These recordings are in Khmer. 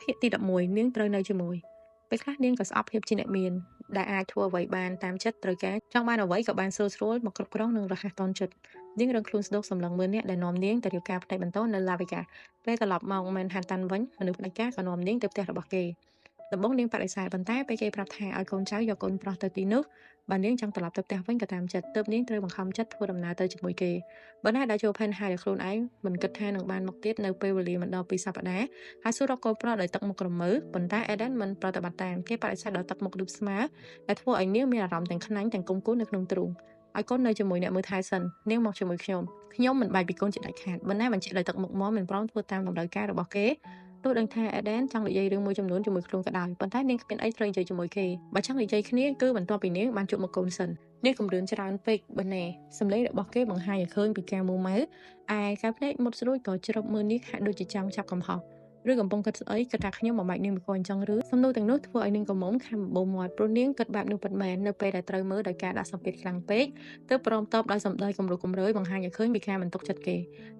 ភាគទី11នាងត្រូវនៅជាមួយពេលខ្លះនាងក៏ស្អប់ភាពជាអ្នកមានដែលអាចធ្វើអ្វីបានតាមចិត្តត្រូវការចង់បានអ្វីក៏បានស្រួលមកគ្រប់គ្រងនិងរហ័សទាន់ចិត្តនាងរងខ្លួនស្ដោកសម្លឹងមើលអ្នកដែលនាំនាងទៅរៀបការផ្ទៃបន្តនៅឡាវេកាពេលត្រឡប់មកមែនហានតាន់វិញមនុស្សផ្ដាច់ការក៏នាំនាងទៅផ្ទះរបស់គេដំបូងនាងបដិសេធប៉ុន្តែពេលគេប្រាប់ថាឲ្យកូនចៅយកកូនប្រុសទៅទីនោះបើនាងចង់ត្រឡប់ទៅផ្ទះវិញក៏តាមចិត្តទើបនាងត្រូវបង្ខំចិត្តធ្វើដំណើរទៅជាមួយគេបើណាដែលចូលផែនហើយដោយខ្លួនឯងមិនគិតថានឹងបានមកទៀតនៅពេលវេលាមិនដល់2សប្តាហ៍ហើយសួររកកូនប្រុសដោយទឹកមុខក្រមើប៉ុន្តែអេដិនមិនប្រតិបត្តិតាមគេបដិសេធដោយទឹកមុខឌុបស្មើដែលធ្វើឲ្យនាងមានអារម្មណ៍ទាំងខ្លាញ់ទាំងគុំគួននៅក្នុងទ្រូងឲ្យកូននៅជាមួយអ្នកមើលថែសិននាងមកជាមួយខ្ញុំមិនបែកពីកូនជាដាច់ខាតបើណាបញ្ជាក់ដោយទឹកមុខមកមិនព្រមធ្វើតាមតម្រូវការរបស់គេទោះដឹងថាអេដិនចង់និយាយរឿងមួយចំនួនជាមួយខ្លួនក៏ដោយប៉ុន្តែនាងគ្មានអីត្រូវនិយាយជាមួយគេបើចង់និយាយគ្នាគឺបន្ទាប់ពីនាងបានជួបមកកូនសិននាងគំរាមច្រើនពេកបើណែសម្លេងរបស់គេបង្ហាញឲ្យឃើញពីការមួម៉ៅឯកែភ្នែកមុតស្រួយក៏ជ្រប់មើលនាងហាក់ដូចជាចង់ចាប់កំហុសឬកំពុងគិតស្អីគិតថាខ្ញុំបំបែកនាងមួយកូនអញ្ចឹងឬសំណួរទាំងនោះធ្វើឲ្យនាងកំមុំខំបបោមាត់ព្រោះនាងគិតបែបនោះពិតមែននៅពេលដែលត្រូវមើលដោយការដាក់សម្ពាធខ្លាំងពេកទើបព្រមតបដោយសម្ដីគំរោះគំរើយបង្ហាញឲ្យឃើញពីការមិនទុកចិត្តគេ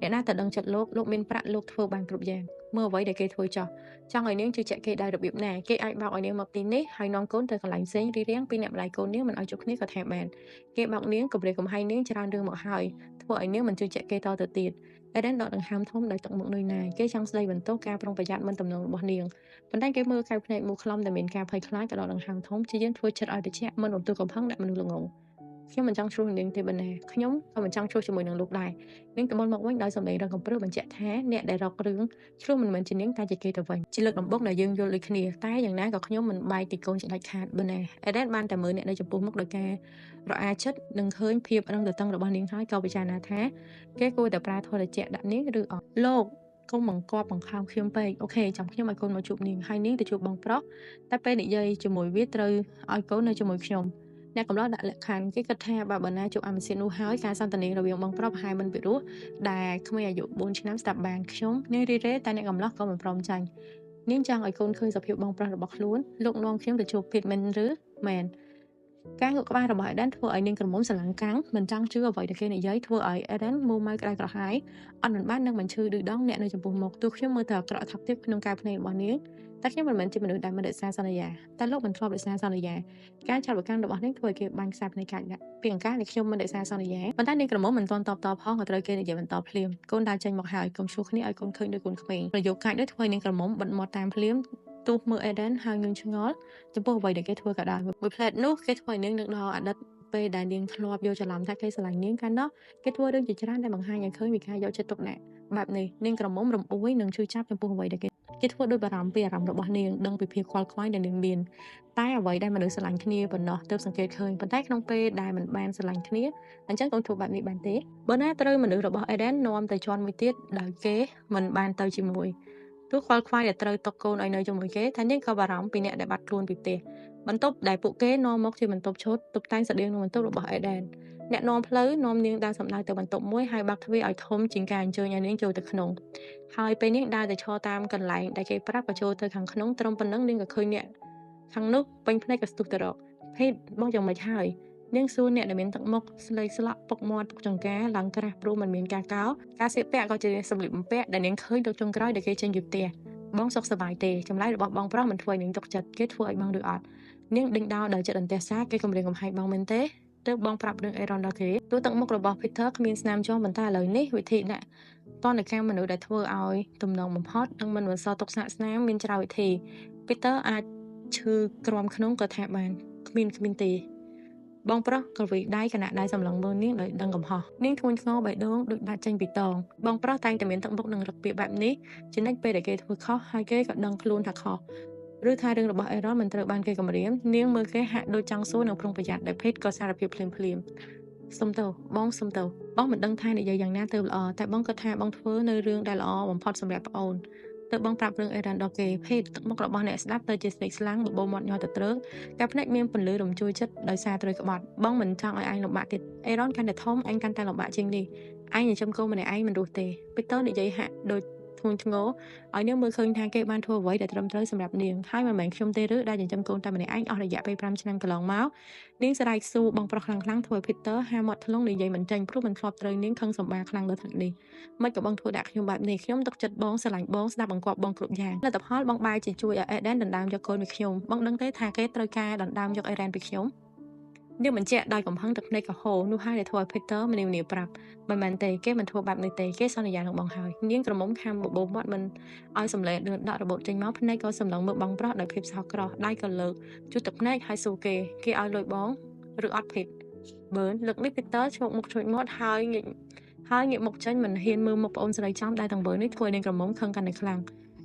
អ្នកណាតែដឹងចិត្តលោកមានប្រាក់លោកធ្វើបានគ្រប់យ៉ាងមើលអ្វីដែលគេធ្វើចោះចង់ឲ្យនាងជឿជាក់គេដោយរបៀបណាគេអាចបោកឲ្យនាងមកទីនេះហើយនាំកូនទៅកន្លែងផ្សេងរីរាំងពីអ្នកម្ដាយកូននាងមិនឲ្យជួបគ្នាក៏ថាបានគេបោកនាងគំរាមកំហែងនាងច្រើនរឿងមកហើយធ្វើឲ្យនាងមិនជឿជាក់គេតទៅទៀតអេដិនដកដង្ហើមធំដោយទឹកមុខនឿយណាយគេចង់ស្ដីបន្ទោសការប្រុងប្រយ័ត្នមិនទំនងរបស់នាងប៉ុន្តែគេមើលកែវភ្នែកមូខ្លំដែលមានការភ័យខ្លាចក៏ដកដង្ហើមធំជាយានធ្វើចិត្តឲ្យត្រជាក់មិនរំទុះកំហឹងដាក់មនុស្សល្ងងខ្ញុំមិនចង់ឆ្លោះនាងទេបណ្ណាខ្ញុំក៏មិនចង់ឆ្លោះជាមួយនឹងលោកដែរនាងត្បូនមកវិញដោយសម្ដីរងកំព្រឹសបញ្ជាក់ថាអ្នកដែលរករឿងឆ្លោះមិនមែនជានាងតែជាគេទៅវិញជាលើកដំបូងដែលយើងយល់ដូចគ្នាតែយ៉ាងណាក៏ខ្ញុំមិនបែកពីកូនជាដាច់ខាតបណ្ណាអេដិនបានតែមើលអ្នកនៅចំពោះមុខដោយការរអាចិត្តនិងឃើញភាពរឹងទទឹងរបស់នាងហើយក៏ពិចារណាថាគេគួរតែប្រើធម៌ត្រជាក់ដាក់នាងឬអត់លោកកុំបង្កប់បង្ខំខ្ញុំពេកអូខេចាំខ្ញុំឲ្យកូនមកជួបនាងហើយនាងទៅជួបបងប្រុសតែពេលនិយាយជាមួយវាត្រូវឲ្យកូននៅជាមួយខ្ញុំអ្នកកំឡោះដាក់លក្ខខណ្ឌគេគិតថាបើណាជួបអមសិននោះហើយការសន្ទនារវាងបងប្រុសប្រហែលមិនពិរោះដែលក្មេងអាយុ4ឆ្នាំស្ដាប់បានខ្ញុំនាងរីរ៉េតែអ្នកកំឡោះក៏មិនព្រមចាញ់នាងចង់ឲ្យកូនឃើញសភាពបងប្រុសរបស់ខ្លួនលោកនាំខ្ញុំទៅជួបភេទមែនឬមែនការងក់ក្បាលរបស់អេដិនធ្វើឲ្យនាងក្រមុំស្រឡាំងកាំងមិនចង់ជឿអ្វីដែលគេនិយាយធ្វើឲ្យអេដិនមួម៉ៅក្តៅក្រហាយអត់មិនបាននឹងបញ្ឈឺឌឺដងអ្នកនៅចំពោះមុខទោះខ្ញុំមើលទៅអាក្រក់ថប់ទាបក្នុងការភ្នែករបស់នាងតែខ្ញុំមិនមែនជាមនុស្សដែលមិនរក្សាសន្យាតែលោកមិនធ្លាប់រក្សាសន្យាការចាត់ប្រកាន់របស់នាងធ្វើឲ្យគេបាញ់ខ្សែភ្នែកកាច់ដាក់ពីអង្ការនេះខ្ញុំមិនរក្សាសន្យាប៉ុន្តែនាងក្រមុំមិនទាន់តបផងក៏ត្រូវគេនិយាយបន្តភ្លាមកូនដើរចេញមកហើយកុំឈ្លោះគ្នាឲ្យកូនឃើញដូចកូនក្មេងប្រយោគកាច់នេះធ្វើឲ្យនាងក្រមុំបិទមាត់តាមភ្លាមទោះមើលអេដិនហើយងឿងឆ្ងល់ចំពោះអ្វីដែលគេធ្វើក៏ដោយមួយផ្លែតនោះគេធ្វើឲ្យនាងនឹកដល់អតីតពេលដែលនាងធ្លាប់យកច្រឡំថាគេស្រឡាញ់នាងកាលនោះគេធ្វើរឿងជាច្រើនដែលបង្ហាញឲ្យឃើញពីការយកចិត្តទុកដាក់បែបនេះនាងក្រមុំរំអួយនិងឈឺចាប់ចំពោះអ្វីដែលគេធ្វើដោយបារម្ភពីអារម្មណ៍របស់នាងដឹងពីភាពខ្វល់ខ្វាយដែលនាងមានតែអ្វីដែលមនុស្សស្រឡាញ់គ្នាប៉ុណ្ណោះទើបសង្កេតឃើញប៉ុន្តែក្នុងពេលដែលមិនបានស្រឡាញ់គ្នាអញ្ចឹងកុំធ្វើបែបនេះបានទេបើណាត្រូវមនុស្សរបស់អេដិននាំទៅជាន់មួយទៀតដោយគេមិនបានទៅជាមួយទោះខ្វល់ខ្វាយដែលត្រូវຕົកកូនឲ្យនៅជាមួយគេតែនាងក៏បារម្ភពីអ្នកដែលបាត់ខ្លួនពីផ្ទះបន្ទប់ដែលពួកគេនាំមកជាបន្ទប់ឈុតតុបតែងស្តៀងនឹងបន្ទប់របស់អេដិនអ្នកនាំផ្លូវនាំនាងដើរសម្ដៅទៅបន្ទប់មួយហើយបាក់ទ្វារឲ្យធំជាងការអញ្ជើញឲ្យនាងចូលទៅក្នុងហើយពេលនាងដើរទៅឈរតាមកន្លែងដែលគេប្រាប់ក៏ចូលទៅខាងក្នុងត្រឹមប៉ុណ្ណឹងនាងក៏ឃើញអ្នកខាងនោះពេញភ្នែកក៏ស្ទុះទៅរកភេទបងយ៉ាងម៉េចហើយនាងសួរអ្នកដែលមានទឹកមុខស្លេកស្លក់ពុកមាត់ពុកចង្ការឡើងក្រាស់ព្រោះមិនមានការកោការស្លៀកពាក់ក៏ជាសម្លៀកបំពាក់ដែលនាងឃើញទៅចុងក្រោយដែលគេចេញពីផ្ទះបងសុខសប្បាយទេចម្លើយរបស់បងប្រុសមិនធ្វើឲ្យនាងទុកចិត្តគេធ្វើឲ្យបងឬអត់នាងដេញដោលដោយចិត្តអន្ទះសារគេគំរាមកំហែងបងមែនទេទើបបងប្រាប់រឿងអេរ៉ុនដល់គេទោះទឹកមុខរបស់ Peter គ្មានស្នាមជាំប៉ុន្តែឥឡូវនេះវិធីដាក់តនកម្មមនុស្សដែលធ្វើឲ្យទំនងបំផុតនិងមិនបន្សល់ទុកស្នាមមានច្រើនវិធី Peter អាចឈឺក្រំក្នុងក៏ថាបានគ្មានទេបងប្រុសក៏វិដៃគណៈដៃសម្លឹងមើលនាងដោយដឹងកំហុសនាងធ្ងន់ធ្ងរបេះដូងដូចដាច់ចេញពីតងបងប្រុសតែងតែមានទឹកមុខនឹងរឹកពាក្យបែបនេះជានិច្ចពេលដែលគេធ្វើខុសហើយគេក៏ដឹងខ្លួនថាខុសឬថារឿងរបស់អេរ៉ុនមិនត្រូវបានគេគំរាមនាងមើលគេហាក់ដូចចង់សួរនឹងប្រុងប្រយ័ត្នដែលភេទក៏សារភាពភ្លាមសុំទៅបងមិនដឹងថានិយាយយ៉ាងណាទៅល្អតែបងគាត់ថាបងធ្វើនៅរឿងដែលល្អបំផុតសម្រាប់ប្អូនទៅបងប្រាប់រឿងអេរ៉ានដល់គេភេទទឹកមុខរបស់អ្នកស្ដាប់ទៅជាស្នេកស្លាំងបបោមាត់ញ័រទៅត្រឹងតែភ្នែកមានពន្លឺរំជួយចិត្តដោយសារត្រូវក្បត់បងមិនចង់ឲ្យឯងលំបាកទៀតអេរ៉ុនកាន់តែធំឯងកាន់តែលំបាកជាងនេះឯងចិញ្ចឹមកូនម្នាក់ឯងមិនរស់ទេពេតើនិយាយហាក់ដូចធ ធ្ងន់ធ្ងរឲ្យនាងមើលឃើញថាគេបានធ្វើអ្វីដែលត្រឹមត្រូវសម្រាប់នាងហើយមិនមែនខ្ញុំទេឬដែលចិញ្ចឹមកូនតែម្នាក់ឯងអស់រយៈពេល5ឆ្នាំកន្លងមកនាងស្រែកស៊ូបងប្រុសខ្លាំងៗធ្វើឲ្យ Peter ហាមាត់ថ្លុងនិយាយមិនចេញព្រោះមិនធ្លាប់ត្រូវនាងខឹងសម្បាខ្លាំងដល់ថ្នាក់នេះមិនក៏បងធ្វើដាក់ខ្ញុំបែបនេះខ្ញុំទុកចិត្តបងស្រឡាញ់បងស្ដាប់បង្គាប់បងគ្រប់យ៉ាងលទ្ធផលបងបែរជាជួយឲ្យ Eden ដណ្ដើមយកកូនពីខ្ញុំបងដឹងទេថាគេត្រូវការដណ្ដើមយក Eden ពីខ្ញុំនាងបញ្ជាក់ដោយកំហឹងទឹកភ្នែកកហូរនោះហើយដែលធ្វើឲ្យ Peter ម្នាប្រាប់មិនមែនទេគេមិនធ្វើបែបនេះទេគេសន្យានឹងបងហើយនាងក្រមុំខាំបបោមាត់មិនឲ្យសម្លេងដឿនដករបូតចេញមកភ្នែកក៏សម្លឹងមើលបងប្រុសដោយភាពសោកក្រោះដៃក៏លើកជូតទឹកភ្នែកហើយសួរគេឲ្យលុយបងឬអត់ភិតបើលើកនេះ Peter ឈ្ងោកមុខឈួចមាត់ហើយងាកមុខចេញមិនហ៊ានមើលមុខប្អូនស្រីចំដែលទាំងបើនេះធ្វើនាងក្រមុំខឹងកាន់តែខ្លាំង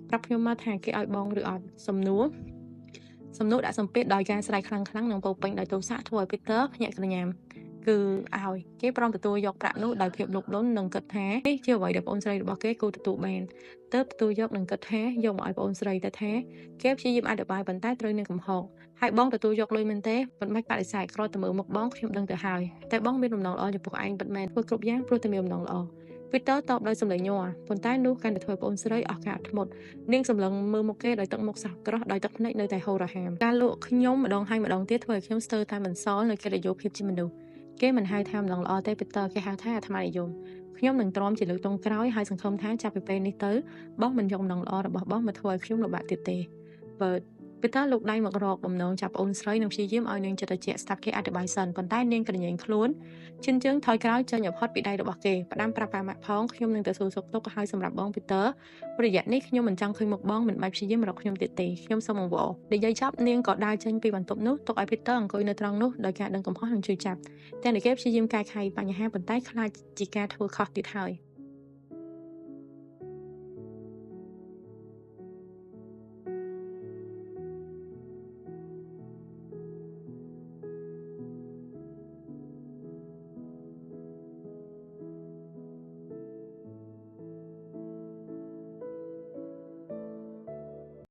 ប្រាប់ខ្ញុំមកថាគេឲ្យបងឬអត់សំណួរដាក់សម្ពាធដោយការស្រែកខ្លាំងៗនិងពោពេញដោយទោសៈធ្វើឲ្យ Peter ភ្ញាក់ក្រញាំគឺឲ្យគេព្រមទទួលយកប្រាក់នោះដោយភាពលោភលន់និងគិតថានេះជាអ្វីដែលប្អូនស្រីរបស់គេគួរទទួលបានទើបទទួលយកនិងគិតថាយកមកឲ្យប្អូនស្រីតែថាគេព្យាយាមអធិប្បាយប៉ុន្តែត្រូវនឹងកំហុសហើយបងទទួលយកលុយមែនទេមិនបាច់បដិសេធគ្រាន់តែមើលមុខបងខ្ញុំដឹងទៅហើយតែបងមានបំណងល្អចំពោះឯងពិតមែនធ្វើគ្រប់យ៉ាងព្រោះតែមានបំណងល្អ Peter តបដោយសម្លេងញ័រប៉ុន្តែនោះកាន់តែធ្វើឲ្យប្អូនស្រីអស់ការអត់ធ្មត់នាងសម្លឹងមើលមុខគេដោយទឹកមុខស្រស់ក្រោះដោយទឹកភ្នែកនៅតែហូររហាមការលក់ខ្ញុំម្ដងហើយម្ដងទៀតធ្វើឲ្យខ្ញុំស្ទើរតែមិនសល់នៅកិត្តិយសភាពជាមនុស្សគេមិនហៅថាម្ដងល្អទេ Peter គេហៅថាអាត្មានិយមខ្ញុំនឹងទ្រាំជាលើកតុងក្រោយហើយសង្ឃឹមថាចាប់ពីពេលនេះទៅបងមិនយកម្ដងល្អរបស់បងមកធ្វើឲ្យខ្ញុំលំបាកទៀតទេបើ Peter លោកដៃមករកបំណងចាប់ប្អូនស្រីនិងព្យាយាមឲ្យនាងចិត្តត្រជាក់ស្ដាប់គេអធិប្បាយសិនប៉ុន្តែនាងក្រញែងខ្លួនជិនជើងថយក្រោយចេញឲ្យផុតពីដៃរបស់គេផ្ដាំប្រាប់ប៉ាម៉ាក់ផងខ្ញុំនឹងទៅសួរសុខទុក្ខឲ្យសម្រាប់បង Peter ប្រយ័ត្ននេះខ្ញុំមិនចង់ឃើញមុខបងមិនបាច់ព្យាយាមរកខ្ញុំទៀតទេខ្ញុំសូមអង្វរនិយាយចប់នាងក៏ដើរចេញពីបន្ទប់នោះទុកឲ្យ Peter អង្គុយនៅត្រង់នោះដោយការដឹងកំហុសនិងជួយចាប់តែគេព្យាយាមកែខៃបញ្ហាប៉ុន្តែខ្លាចជាការធ្វើខុសទៀតហើយ